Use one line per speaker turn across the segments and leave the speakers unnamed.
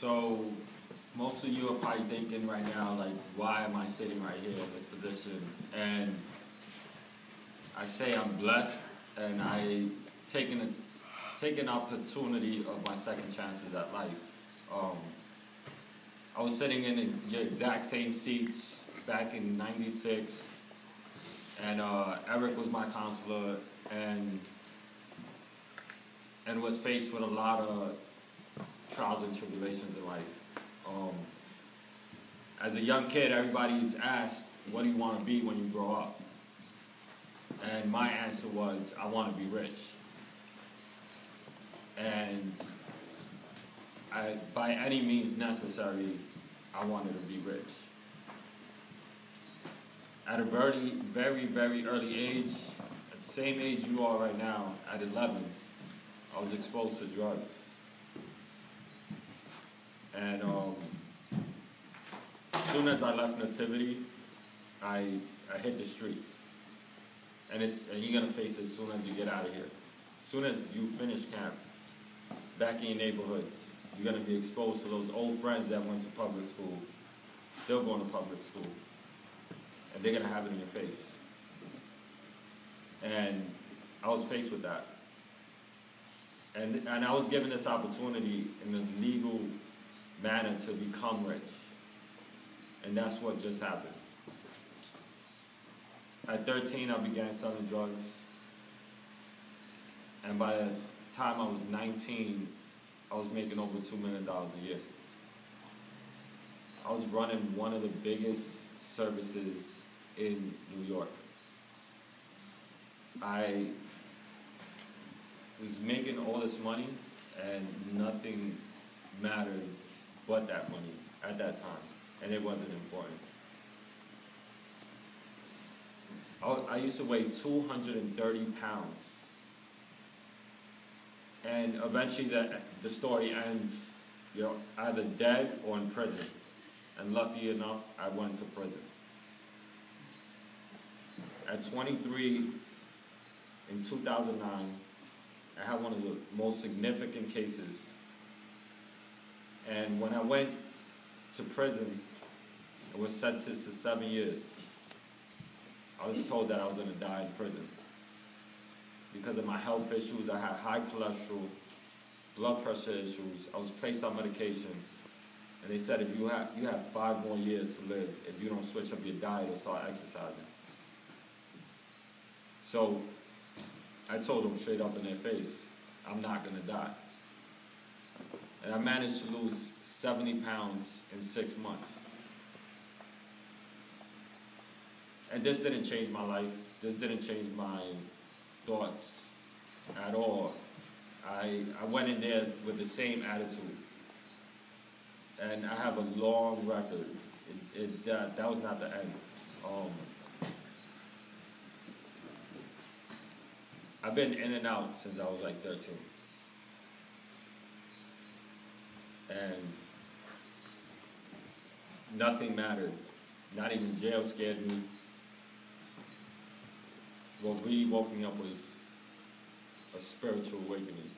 So most of you are probably thinking right now, like, why am I sitting right here in this position? And I say I'm blessed, and I take an opportunity of my second chances at life. I was sitting in the exact same seats back in '96, and Eric was my counselor, and was faced with a lot of trials and tribulations in life. As a young kid, everybody's asked, what do you want to be when you grow up? And my answer was, I want to be rich. And by any means necessary, I wanted to be rich. At a very, very, very early age, at the same age you are right now, at 11, I was exposed to drugs. And as soon as I left Nativity, I hit the streets. And you're going to face it as soon as you get out of here. As soon as you finish camp, back in your neighborhoods, you're going to be exposed to those old friends that went to public school, still going to public school. And they're going to have it in your face. And I was faced with that. And I was given this opportunity in a legal manner to become rich. And that's what just happened. At 13, I began selling drugs. And by the time I was 19, I was making over $2 million a year. I was running one of the biggest services in New York. I was making all this money, and nothing mattered but that money at that time, and it wasn't important. I used to weigh 230 pounds, and eventually the story ends, either dead or in prison. And lucky enough, I went to prison. At 23, in 2009, I had one of the most significant cases. And when I went to prison, I was sentenced to 7 years. I was told that I was going to die in prison. Because of my health issues, I had high cholesterol, blood pressure issues. I was placed on medication. And they said, if you have 5 more years to live if you don't switch up your diet or start exercising. So I told them straight up in their face, I'm not going to die. And I managed to lose 70 pounds in 6 months. And this didn't change my life. This didn't change my thoughts at all. I went in there with the same attitude. And I have a long record. That was not the end. I've been in and out since I was like 13. And nothing mattered. Not even jail scared me. What really woke me up was a spiritual awakening.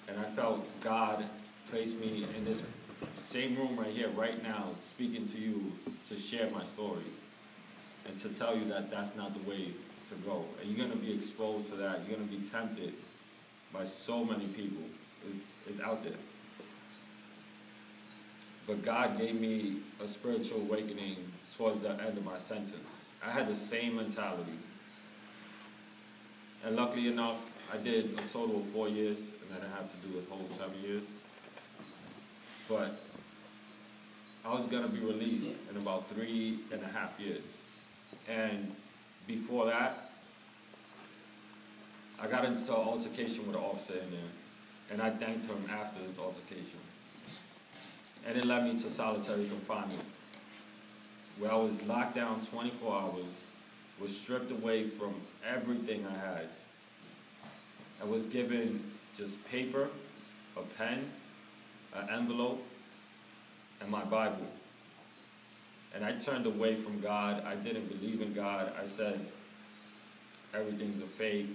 And I felt God placed me in this same room right here, right now, speaking to you to share my story and to tell you that that's not the way to go. And you're going to be exposed to that. You're going to be tempted by so many people. It's out there. But God gave me a spiritual awakening towards the end of my sentence. I had the same mentality. And luckily enough, I did a total of 4 years, and then I had to do a whole 7 years. But I was going to be released in about 3.5 years. And before that, I got into an altercation with an officer in there, and I thanked him after this altercation. And it led me to solitary confinement, where I was locked down 24 hours, was stripped away from everything I had. I was given just paper, a pen, an envelope, and my Bible. And I turned away from God. I didn't believe in God. I said, everything's a fake.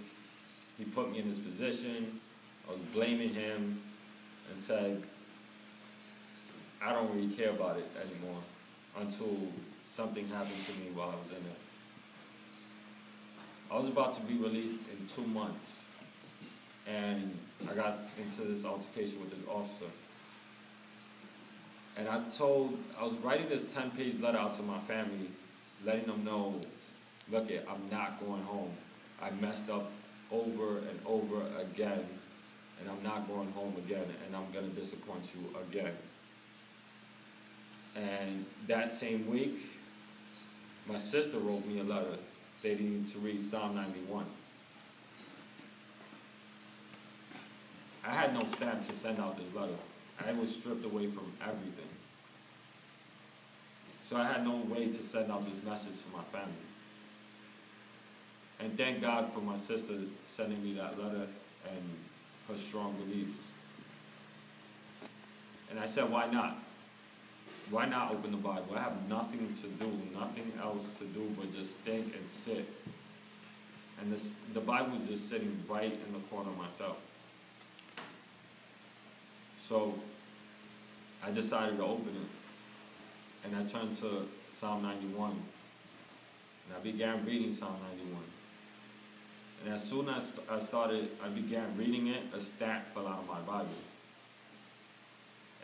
He put me in this position. I was blaming him and said, I don't really care about it anymore until something happened to me while I was in it. I was about to be released in 2 months, and I got into this altercation with this officer. And I was writing this 10-page letter out to my family, letting them know, look it, I'm not going home. I messed up over and over again, and I'm not going home again, and I'm gonna disappoint you again. And that same week, my sister wrote me a letter stating to read Psalm 91. I had no stamp to send out this letter. I was stripped away from everything. So I had no way to send out this message to my family. And thank God for my sister sending me that letter and her strong beliefs. And I said, why not? Why not open the Bible? I have nothing to do, nothing else to do but just think and sit. And the Bible was just sitting right in the corner of myself. So I decided to open it. And I turned to Psalm 91. And I began reading Psalm 91. And as soon as I began reading it, a stamp fell out of my Bible.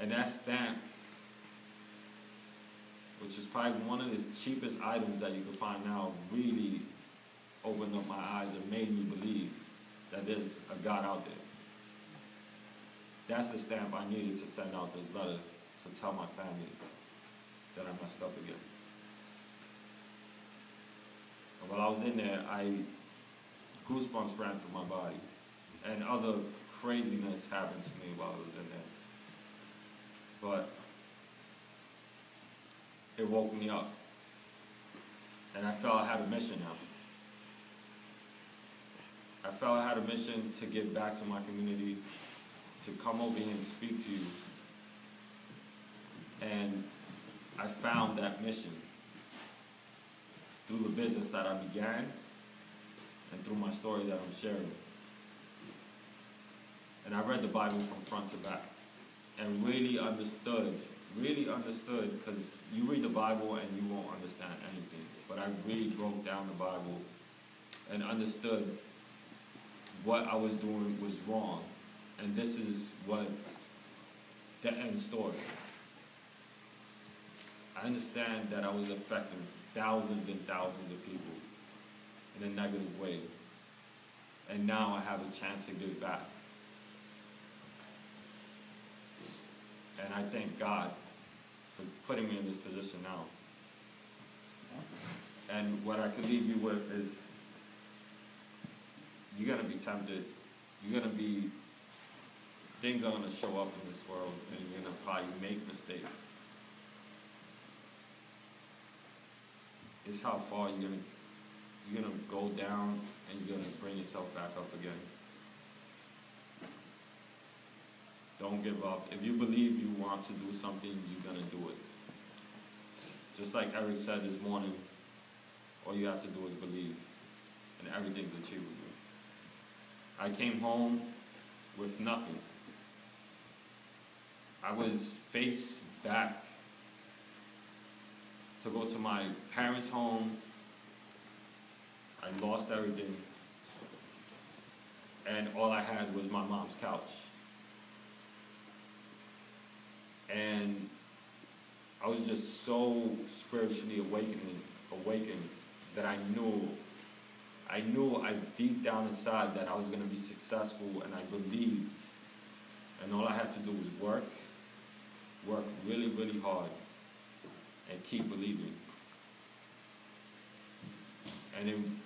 And that stamp, which is probably one of the cheapest items that you can find now, really opened up my eyes and made me believe that there's a God out there. That's the stamp I needed to send out this letter to tell my family that I messed up again. And while I was in there, goosebumps ran through my body, and other craziness happened to me while I was in there. But it woke me up, and I felt I had a mission now. I felt I had a mission to give back to my community, to come over here and speak to you. And I found that mission through the business that I began and through my story that I'm sharing. And I read the Bible from front to back and really understood, because you read the Bible and you won't understand anything. But I really broke down the Bible and understood what I was doing was wrong. And this is what's the end story. I understand that I was affecting thousands and thousands of people in a negative way. And now I have a chance to give back. And I thank God for putting me in this position now. And what I could leave you with is, you're going to be tempted. Things are going to show up in this world, and you're going to probably make mistakes. It's how far you're going to go down, and you're going to bring yourself back up again. Don't give up. If you believe you want to do something, you're going to do it. Just like Eric said this morning, all you have to do is believe, and everything's achievable. I came home with nothing. I was face back to go to my parents' home. I lost everything. And all I had was my mom's couch. And I was just so spiritually awakened that I knew deep down inside that I was going to be successful, and I believed. And all I had to do was work really, really hard, and keep believing. And in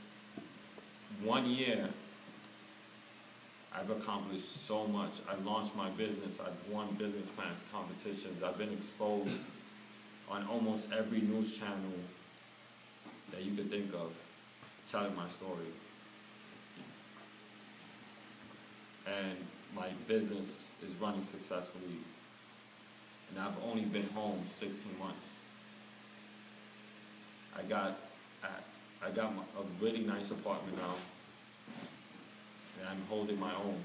1 year, I've accomplished so much. I launched my business. I've won business plans, competitions. I've been exposed on almost every news channel that you could think of, telling my story. And my business is running successfully. And I've only been home 16 months. I got a really nice apartment now, and I'm holding my own.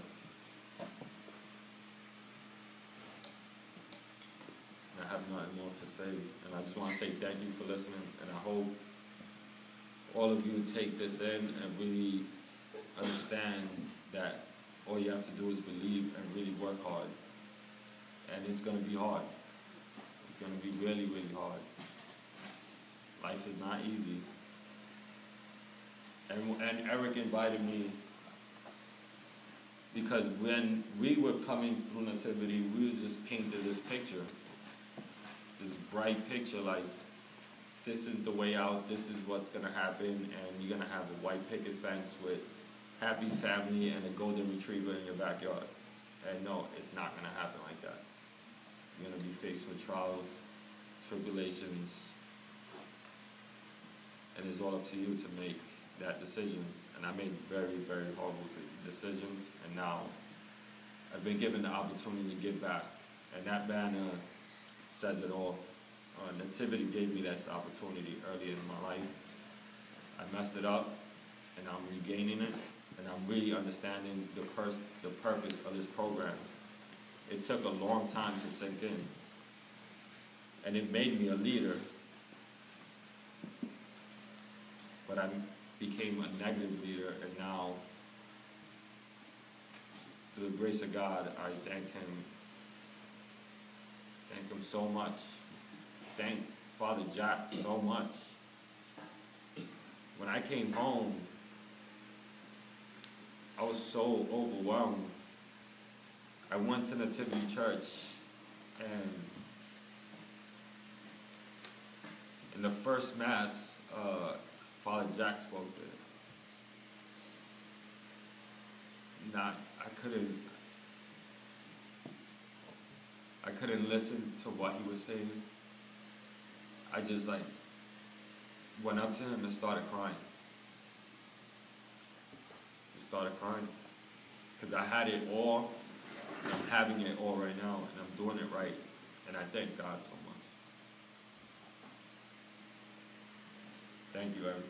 say. And I just want to say thank you for listening, and I hope all of you take this in and really understand that all you have to do is believe and really work hard. And it's going to be hard. It's going to be really, really hard. Life is not easy. And Eric invited me because when we were coming through Nativity, we was just painted this picture, this bright picture, like this is the way out, this is what's going to happen, and you're going to have a white picket fence with happy family and a golden retriever in your backyard. And no, it's not going to happen like that. You're going to be faced with trials, tribulations, and it's all up to you to make that decision. And I made very, very horrible decisions, and now I've been given the opportunity to give back. And that banner says it all. Nativity gave me this opportunity early in my life. I messed it up, and I'm regaining it, and I'm really understanding the purpose of this program. It took a long time to sink in, and it made me a leader, but I became a negative leader, and now, through the grace of God, I thank Him so much. Thank Father Jack so much. When I came home, I was so overwhelmed. I went to Nativity Church, and in the first Mass, Father Jack spoke there. I couldn't listen to what he was saying. I just went up to him and started crying. Because I had it all, and I'm having it all right now, and I'm doing it right, and I thank God so much. Thank you, Eric.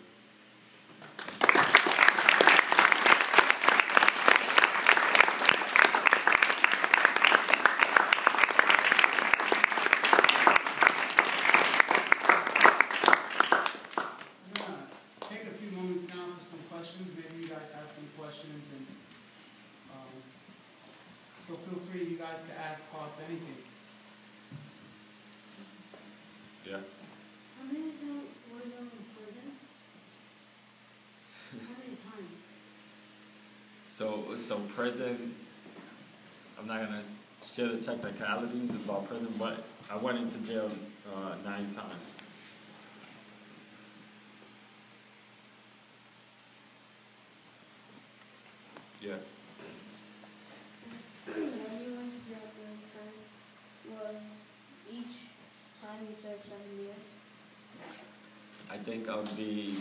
So feel free, you guys, to ask Coss anything.
Yeah.
How many times were you in prison? How many times?
So prison, I'm not going to share the technicalities about prison, but I went into jail 9 times. Yeah.
When you went to jail each time you served 7 years?
I think I'll be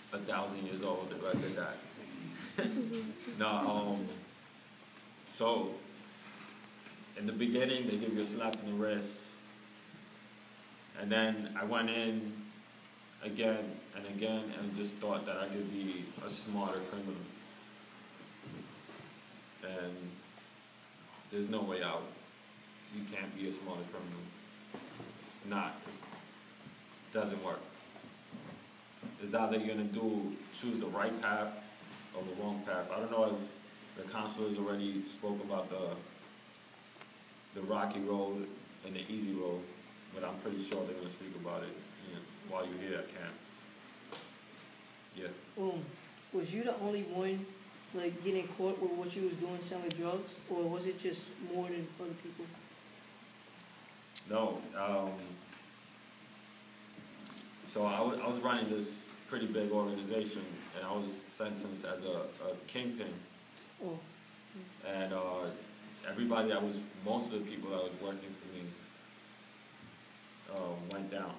1,000 years old if I did that. No, so in the beginning they give you a slap in the wrist, and then I went in again and again and just thought that I could be a smarter criminal. And there's no way out. You can't be a smarter criminal. It doesn't work. It's either you're gonna choose the right path or the wrong path. I don't know if the counselors already spoke about the rocky road and the easy road, but I'm pretty sure they're gonna speak about it while you're here at camp. Yeah.
Was you the only one getting caught with what you was doing, selling drugs, or was it just more than other people?
No. So I was running this pretty big organization, and I was sentenced as a kingpin.
Oh.
And most of the people that was working for me went down.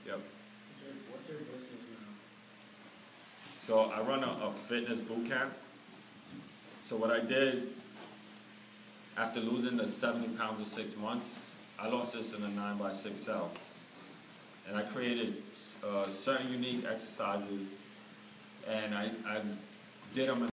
Yep.
What's your business now?
So I run a fitness boot camp. So what I did, after losing the 70 pounds in 6 months, I lost this in a 9x6 cell. And I created certain unique exercises, and I did them